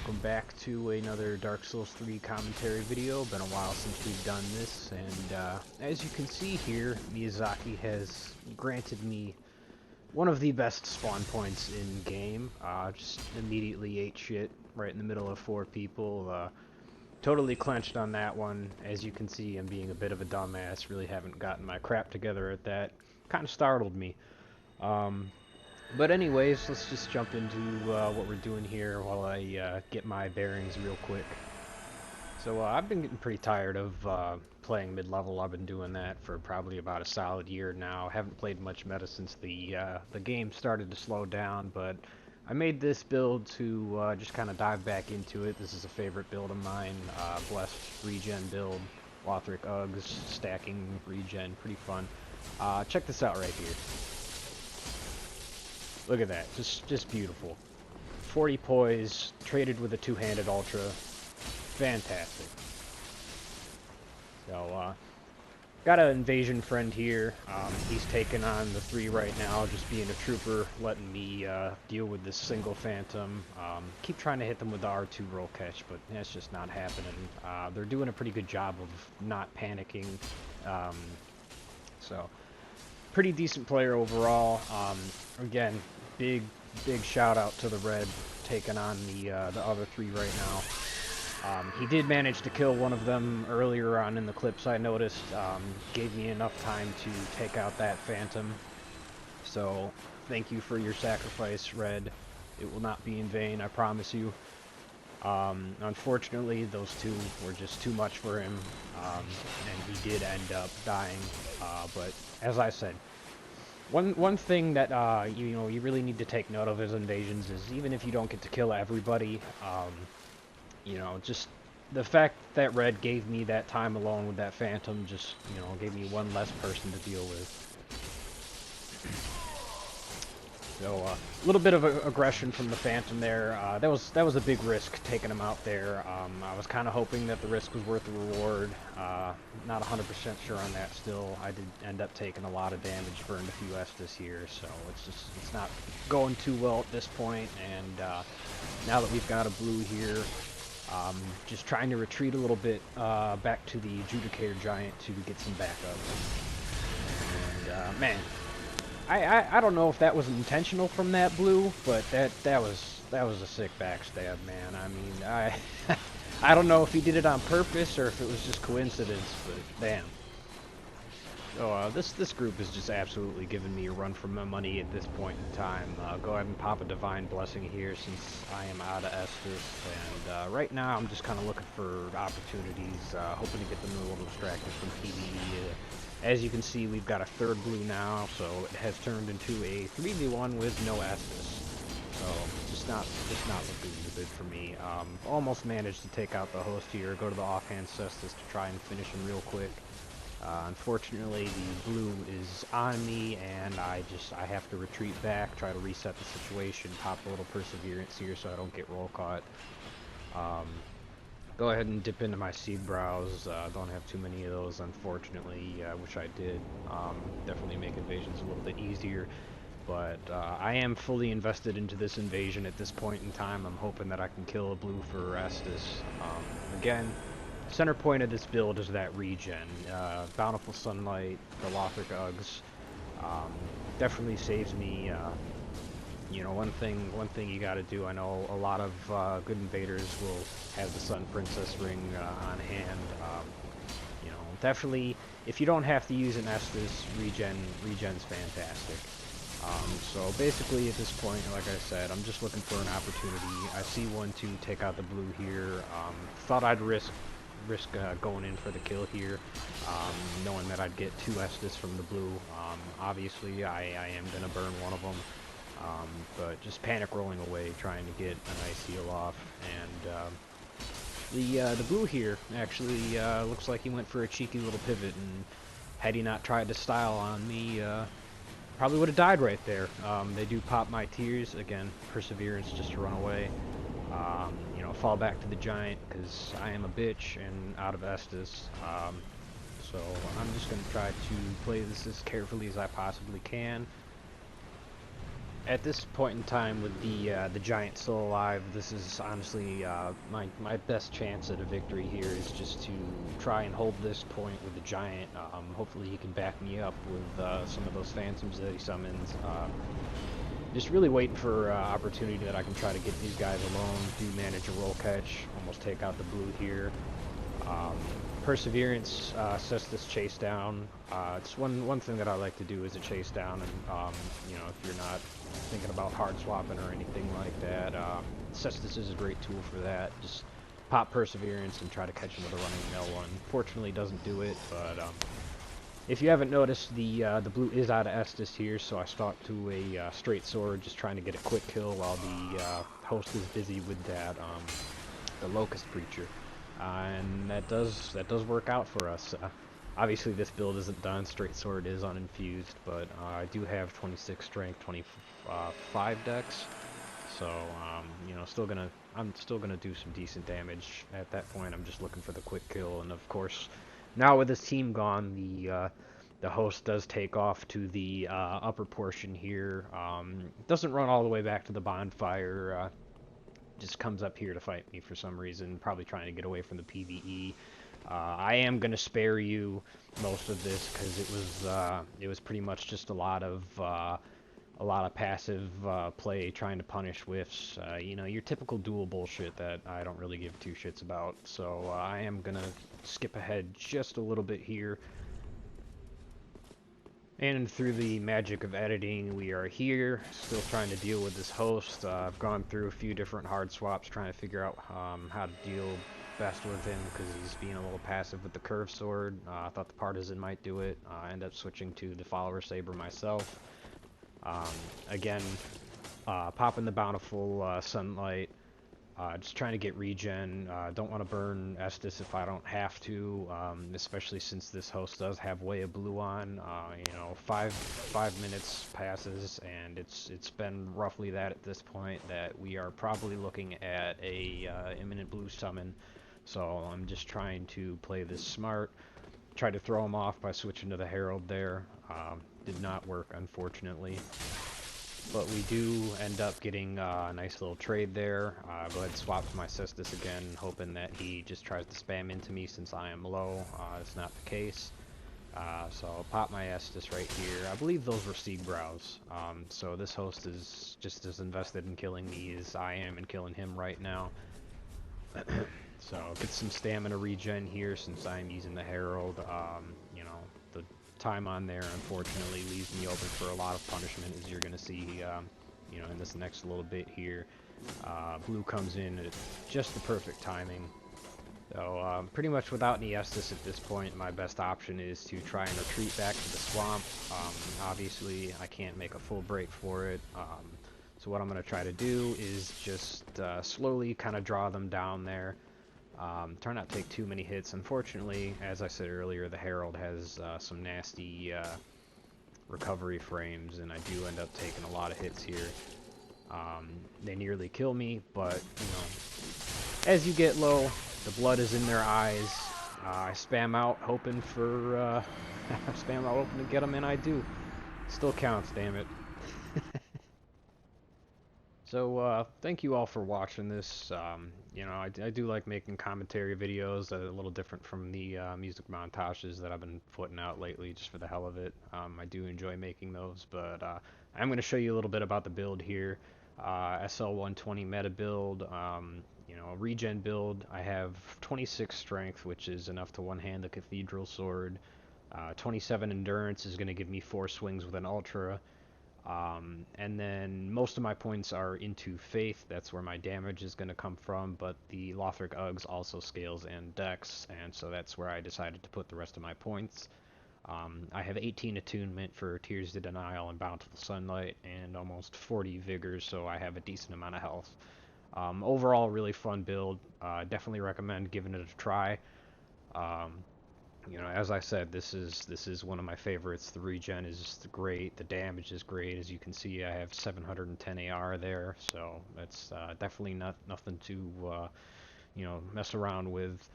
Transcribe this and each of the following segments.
welcome back to another Dark Souls 3 commentary video. Been a while since we've done this, and as you can see here, Miyazaki has granted me one of the best spawn points in game. Just immediately ate shit right in the middle of 4 people. Totally clenched on that one. As you can see, I'm being a bit of a dumbass. Really haven't gotten my crap together at that. Kind of startled me. But anyways, let's just jump into what we're doing here while I get my bearings real quick. So I've been getting pretty tired of playing mid-level. I've been doing that for probably about a solid year now. Haven't played much meta since the game started to slow down, but I made this build to just kind of dive back into it. This is a favorite build of mine. Blessed regen build, Lothric Uggs, stacking regen, pretty fun. Check this out right here. Look at that, just beautiful. 40 poise, traded with a two-handed ultra. Fantastic. So, got an invasion friend here. He's taking on the 3 right now, just being a trooper, letting me deal with this single phantom. Keep trying to hit them with the R2 roll catch, but that's just not happening. They're doing a pretty good job of not panicking. So, pretty decent player overall. Again, big shout out to the red taking on the other 3 right now. He did manage to kill one of them earlier on in the clips, I noticed. Gave me enough time to take out that phantom. So thank you for your sacrifice, Red. It will not be in vain, I promise you. Unfortunately, those 2 were just too much for him, and he did end up dying. But as I said, one thing that you really need to take note of as invasions is even if you don't get to kill everybody, just the fact that Red gave me that time alone with that phantom just gave me one less person to deal with. So a little bit of aggression from the phantom there. That was a big risk taking him out there. I was kind of hoping that the risk was worth the reward. Not 100% sure on that still. I did end up taking a lot of damage, burned a few Estus here, so it's not going too well at this point. And now that we've got a blue here, just trying to retreat a little bit back to the Adjudicator Giant to get some backup. And man, I don't know if that was intentional from that blue, but that was a sick backstab, man. I mean, I don't know if he did it on purpose or if it was just coincidence, but damn. So this group is just absolutely giving me a run for my money at this point in time. Go ahead and pop a Divine Blessing here since I am out of Estus, and right now I'm just kind of looking for opportunities, hoping to get them a little distracted from PvE. As you can see, we've got a 3rd blue now, so it has turned into a 3v1 with no Estus. So just not looking good for me. Almost managed to take out the host here, go to the offhand Cestus to try and finish him real quick. Unfortunately, the blue is on me, and I have to retreat back, try to reset the situation, pop a little perseverance here so I don't get roll caught. Go ahead and dip into my seed brows. Don't have too many of those, unfortunately. I wish I did. Definitely make invasions a little bit easier. But I am fully invested into this invasion at this point in time. I'm hoping that I can kill a blue for Estus. Again, center point of this build is that regen. Bountiful Sunlight, the Lothric Uggs. Definitely saves me. One thing you gotta do, I know a lot of good invaders will have the Sun Princess ring on hand. Definitely, if you don't have to use an Estus, regen's fantastic. So basically at this point, like I said, I'm just looking for an opportunity. I see one to take out the blue here. Thought I'd risk going in for the kill here, knowing that I'd get 2 Estus from the blue. Obviously, I am gonna burn one of them. But just panic rolling away, trying to get a nice heal off, and the blue here actually looks like he went for a cheeky little pivot, and had he not tried to style on me, probably would have died right there. They do pop my tears again, perseverance just to run away. Fall back to the giant because I am a bitch and out of Estus. So I'm just gonna try to play this as carefully as I possibly can. At this point in time, with the giant still alive, this is honestly my best chance at a victory here is just to try and hold this point with the giant. Hopefully he can back me up with some of those phantoms that he summons. Just really waiting for opportunity that I can try to get these guys alone, do manage a roll catch, almost take out the blue here. Um, Perseverance sets this chase down. It's one thing that I like to do is a chase down, and you know, if you're not thinking about hard swapping or anything like that, Cestus is a great tool for that. Just pop Perseverance and try to catch him with a running mill one. Fortunately, doesn't do it, but if you haven't noticed, the blue is out of Estus here, so I stuck to a straight sword, just trying to get a quick kill while the host is busy with that the Locust Preacher. And that does work out for us. Obviously, this build isn't done. Straight sword is uninfused, but I do have 26 strength, 25 dex. So you know, I'm still gonna do some decent damage. At that point, I'm just looking for the quick kill, and of course, now with his team gone, the host does take off to the upper portion here. Doesn't run all the way back to the bonfire. Just comes up here to fight me for some reason, probably trying to get away from the PvE. I am gonna spare you most of this because it was pretty much just a lot of passive play trying to punish whiffs. You know, your typical duel bullshit that I don't really give two shits about. So I am gonna skip ahead just a little bit here. And through the magic of editing, we are here, still trying to deal with this host. I've gone through a few different hard swaps trying to figure out how to deal best with him because he's being a little passive with the curved sword. I thought the partisan might do it. I ended up switching to the follower saber myself. Um, Again, popping the bountiful sunlight, just trying to get regen. Don't want to burn Estus if I don't have to, especially since this host does have Way of Blue on. You know, five minutes passes, and it's been roughly that at this point that we are probably looking at a imminent blue summon. So I'm just trying to play this smart. Try to throw him off by switching to the Herald there. Did not work, unfortunately. But we do end up getting a nice little trade there. Go ahead and swap to my Cestus again, hoping that he just tries to spam into me since I am low. It's not the case. So I'll pop my Estus right here. I believe those were Seed Brows. So this host is just as invested in killing me as I am in killing him right now. So get some stamina regen here since I'm using the Herald. You know, the time on there unfortunately leaves me open for a lot of punishment, as you're going to see you know, in this next little bit here. Blue comes in at just the perfect timing. So pretty much without any Estus at this point, my best option is to try and retreat back to the swamp. Obviously I can't make a full break for it. So what I'm going to try to do is just slowly kind of draw them down there. Try not to take too many hits. Unfortunately, as I said earlier, the Herald has some nasty recovery frames, and I do end up taking a lot of hits here. They nearly kill me, but, you know, as you get low, the blood is in their eyes. I spam out hoping for, spam out hoping to get them, and I do. Still counts, damn it. So, thank you all for watching this. You know, I do like making commentary videos, a little different from the music montages that I've been putting out lately just for the hell of it. I do enjoy making those, but I'm going to show you a little bit about the build here. Sl120 meta build, you know, regen build. I have 26 strength, which is enough to one-hand the Cathedral Sword. 27 endurance is going to give me 4 swings with an Ultra. And then most of my points are into Faith. That's where my damage is going to come from, but the Lothric Uggs also scales and Dex, and so that's where I decided to put the rest of my points. I have 18 attunement for Tears to Denial and Bountiful Sunlight, and almost 40 vigor, so I have a decent amount of health. Overall, really fun build. Definitely recommend giving it a try. Um, you know, as I said, this is one of my favorites. The regen is great. The damage is great. As you can see, I have 710 AR there, so that's definitely nothing to you know, mess around with.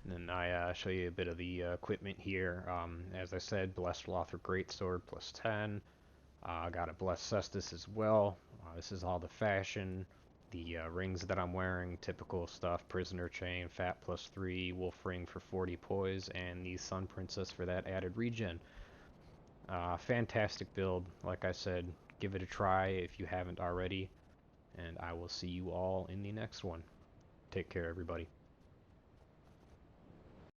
And then I show you a bit of the equipment here. As I said, Blessed Lothric Greatsword plus 10. I got a Blessed Cestus as well. This is all the fashion. The rings that I'm wearing, typical stuff, Prisoner Chain, Fat +3, Wolf Ring for 40 poise, and the Sun Princess for that added regen. Fantastic build, like I said, give it a try if you haven't already, and I will see you all in the next one. Take care, everybody.